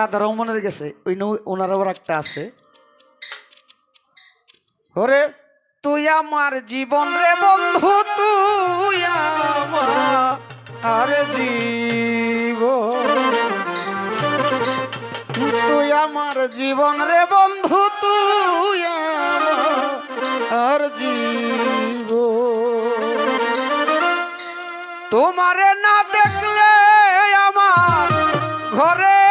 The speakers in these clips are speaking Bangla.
রাধা রহমানের গেছে ওই ওনারাও একটা আছে ওরে তুই আমার জীবন রে বন্ধু তুই আমার জীবন তুই আমার জীবন রে বন্ধু তুই আমার জীবন তোমারে না দেখলে আমার ঘরে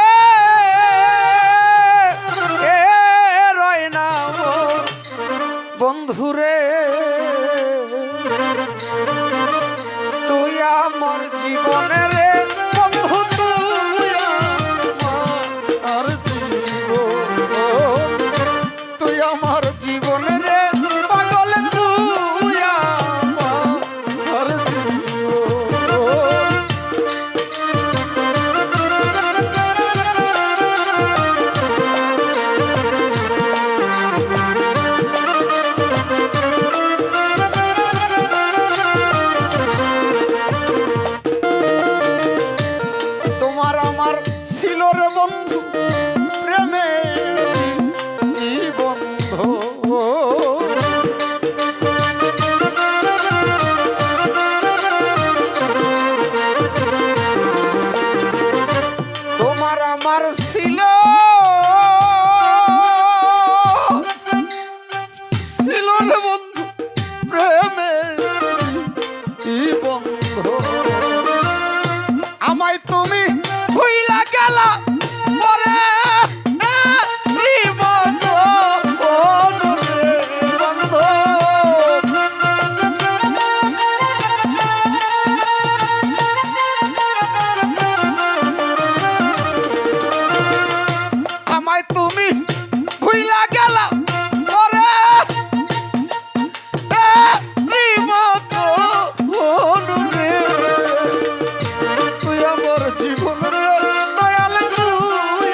রয় না বন্ধুরে তুই আমার জীবনের বন্ধু তুই আমার জীবন তুই আমার জীবনের পাগল তুই আমার তোমার আমার ছিল রে বন্ধু প্রেমে বন্ধু তোমার আমার ছিল ছিল রে বন্ধু প্রেমে বন্ধু আমায় তুমি ভুইলা গেলা পরে আমায় তুমি ভুইলা গেলা পরে তুই আমার জীবন রে দয়াল তুই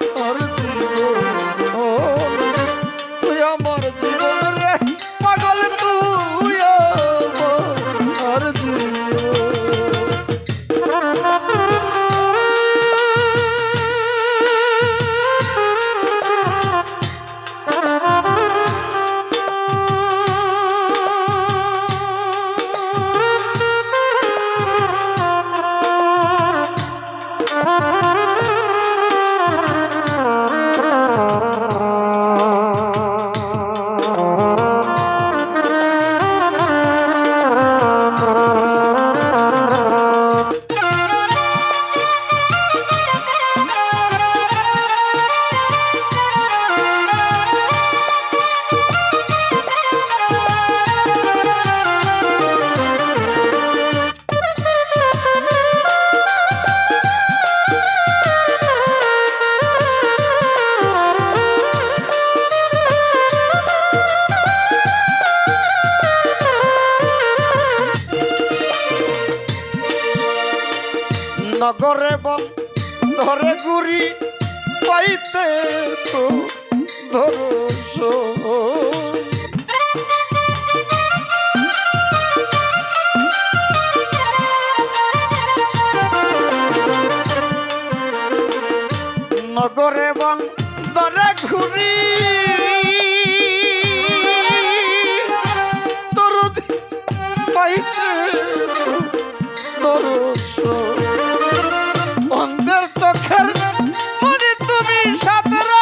আমার জীবন তুই আমার জীবন রে পাগল তুই আমার জীবন নগরে ধরে গুড়ি পাইতে তো ধরস নগরে ধরে ঘুরি দরদি পাইতে ধরস অন্ধের চোখের মনে তুমি সাতরা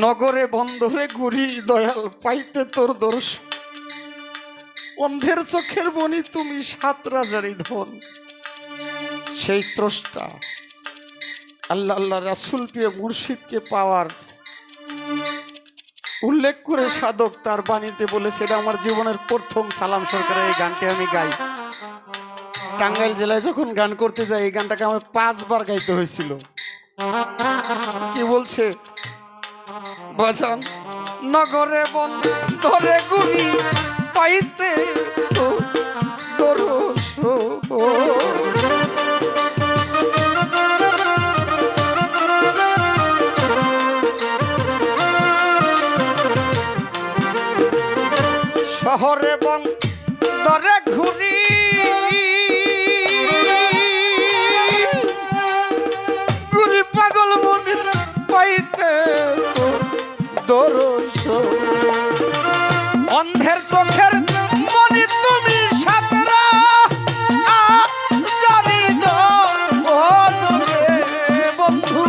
নগরে বন্ধরে ঘুরি দয়াল পাইতে তোর দর্শ অন্ধের চোখের বনি তুমি সাত রাজারি ধন সেই ত্রষ্টা আল্লাহ আল্লাহ রাসূল পেয়ে মুর্শিদকে পাওয়ার উল্লেখ করে সাধক তার বাণীতে বলেছে, এটা আমার জীবনের প্রথম সালাম সরকারের এই গানটি আমি গাই। টাঙ্গাইল জেলায় যখন গান করতে যাই এই গানটাকে আমার 5 বার গাইতে হয়েছিল। কি বলছে বাজান, নগরে বন ধরে গুনি পাইতে তো দরস শহরে বন ধরে ঘুরি গুনি পাগল মনে পাইতে দরস অন্ধের চোখের মনি তুমি সাতরা জানি তো বন্ধু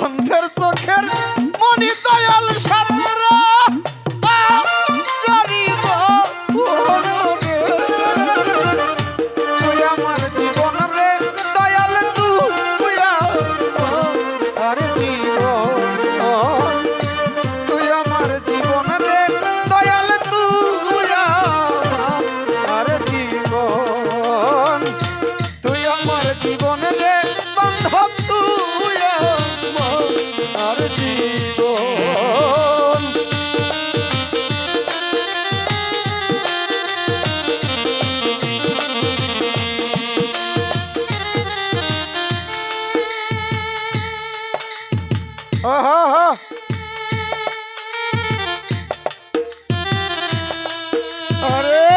অন্ধের চোখের মনি দয়াল সাতরা জানি তো তুই আমার জীবন রে দয়াল তুই আর জীবন তুই আমার জীবন রে দয়াল তুই আর জীবন তুই আমার জীবন রে বান্ধব তুই আর জীবন। আরে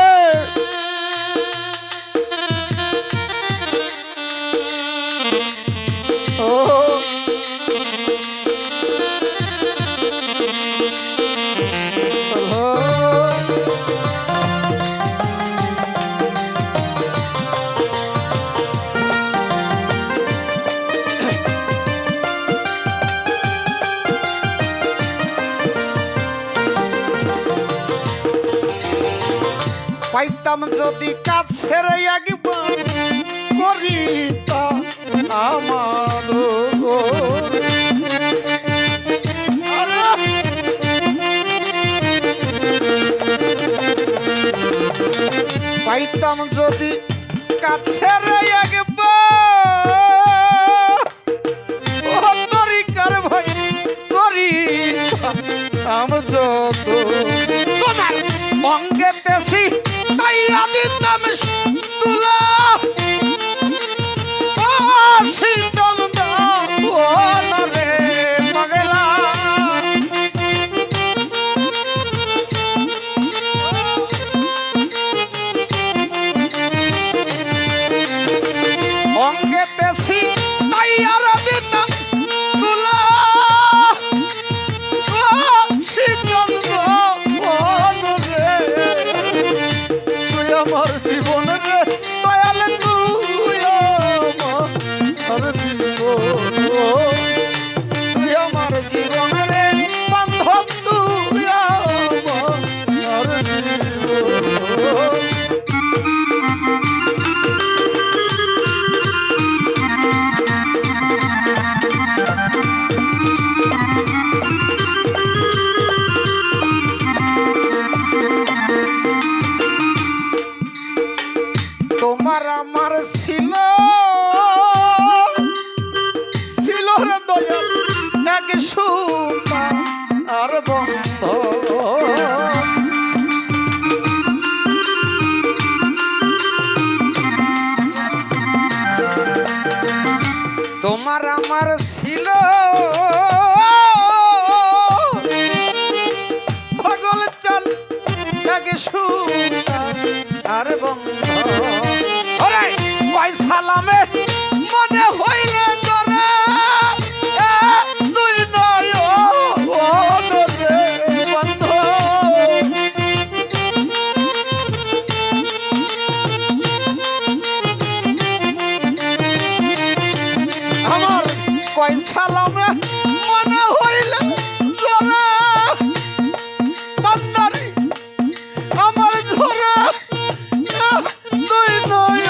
পাইতাম যদি কাছের একবার করিতা আমার পাইতাম যদি কাছের একবার তরিকার ভাই করিতাম যত তোমার অঙ্গেতেছি তাই আদিতাম তুলা শীতল রে মগলা অঙ্গেতেছি তাই আর দিতাম তুলা শীতল আমার জীবন রে দয়াল তুই আমার জীবন তুই আমার জীবন রে বান্ধব তুই আমার জীবন। তোমার আমার ছিল রে দয়াল এক সুতা আর বন্ধ তোমার আমার ছিল পাগল চাল এক সুতা আর বন্ধ সালামে মনে হইলে তোরে তুই নয় বন্ধ আমার কয় সালামে মনে হইলে তোরে বান্দারি আমার ধরে তুই নয়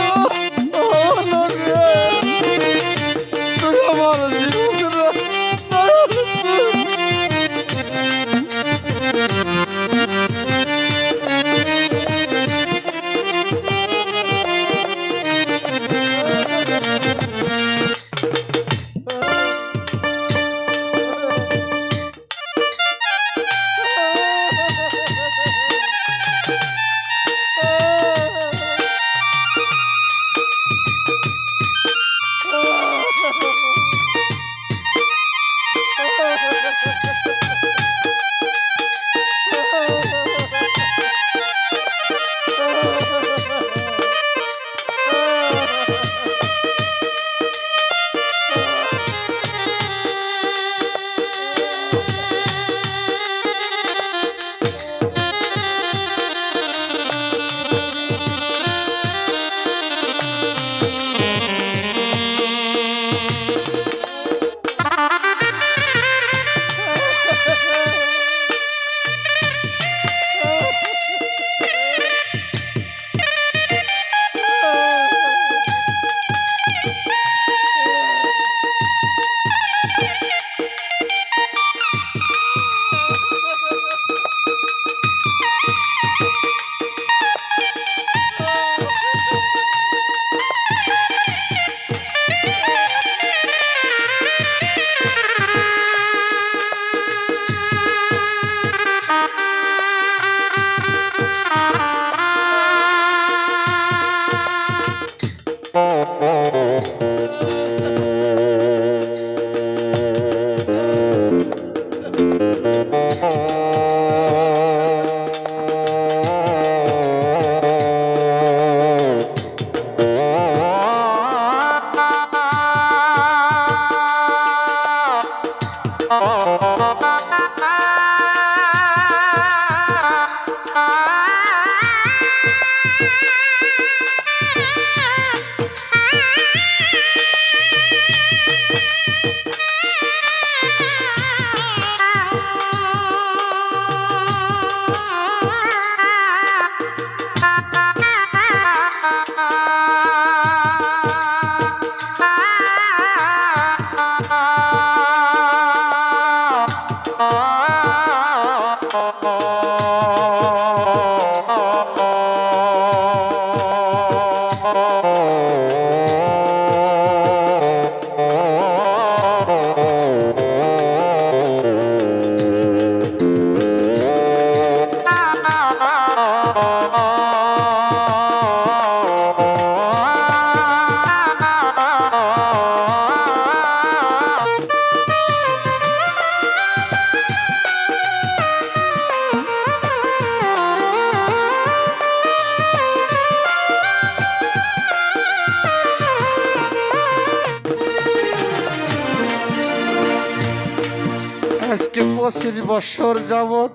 আজকে 25 বছর যাবত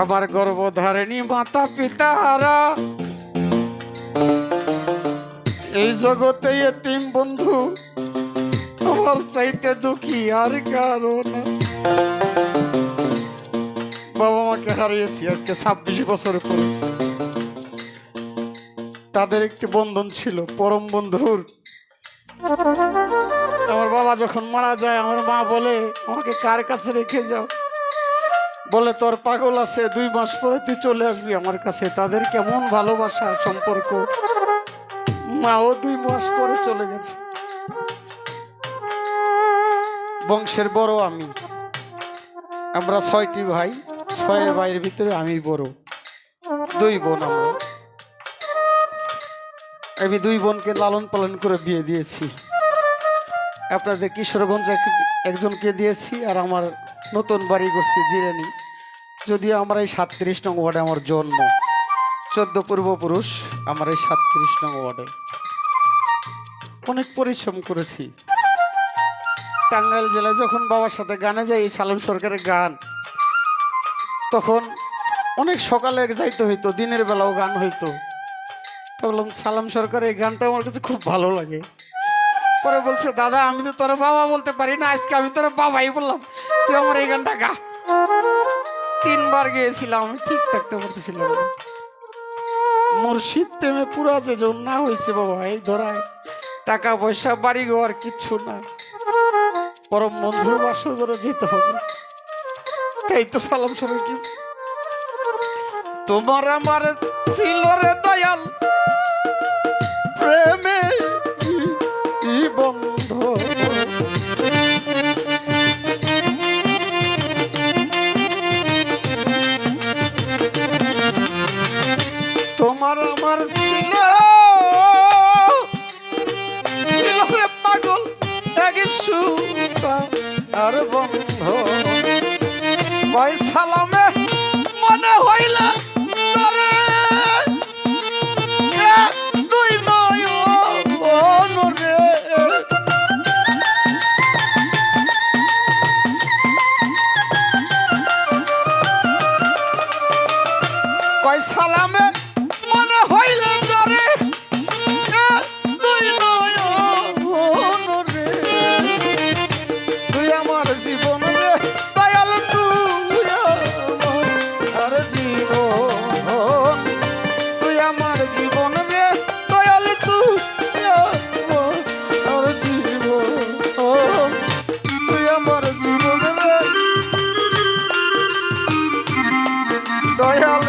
আমার গর্ভধারিণী মাতা পিতারা এই জগতে এতিম বন্ধু আমার চাইতে দুঃখী আর কারো না। বাবা মাকে হারিয়েছি আজকে 26 বছর পড়েছি। তাদের একটি বন্ধন ছিল পরম বন্ধুর। আমার বাবা যখন মারা যায় আমার মা বলে আমাকে কার কাছে রেখে যাও, বলে তোর পাগল আছে 2 মাস পরে তুই চলে আসবি আমার কাছে। তাদের কেমন ভালোবাসা সম্পর্ক, মাও 2 মাস পরে চলে গেছে। বংশের বড় আমি, আমরা 6টি ভাই, 6 ভাইয়ের ভিতরে আমি বড়, 2 বোন আমরা। আমি 2 বোনকে লালন পালন করে বিয়ে দিয়েছি। আপনাদের কিশোরগঞ্জে একজনকে দিয়েছি আর আমার নতুন বাড়ি করছি জিরানি। যদিও আমার এই 37 নং ওয়ার্ডে আমার জন্ম, 14 পূর্বপুরুষ আমার এই 37 নং ওয়ার্ডে। অনেক পরিশ্রম করেছি। টাঙ্গাইল জেলায় যখন বাবার সাথে গানে যাই, সালাম সরকারের গান, তখন অনেক সকালে যাইতে হইতো, দিনের বেলাও গান হইতো। তো বললাম সালাম সরকারের এই গানটা আমার কাছে খুব ভালো লাগে। পরে বলছে দাদা আমি তো তোর বাবা বলতে পারি না, আজকে আমি তোর বাবাই বললাম, তুই আমার এই গানটা গা। 3 বার গিয়েছিলাম, আমি ঠিক থাকতে পারতেছিলাম না। মুর্শিদ প্রেমে পুরা যে জন না হয়েছে বাবা এই ধরায়, টাকা পয়সা বাড়ি ঘর কিচ্ছু না, পরম বন্ধুর বাসর ঘরে যেতে হবে। এই তো সালাম সবাই কি তোমার আমার ছিল রে দয়াল প্রেমে কি বন্ধ, তোমার আমার ছিল রে পাগল এক সুতা আর বন্ধ, কয় সালামে মনে হইল তোরে দুই নয়ন রে, কয় সালামে মনে হইল তোরে দুই নয়ন রে, তুই আমার জীবন রে দয়াল, তুই আমার জীবন, তুই আমার জীবন রে দয়াল, তুই আমার জীবন, তুই আমার জীবন রে দয়াল।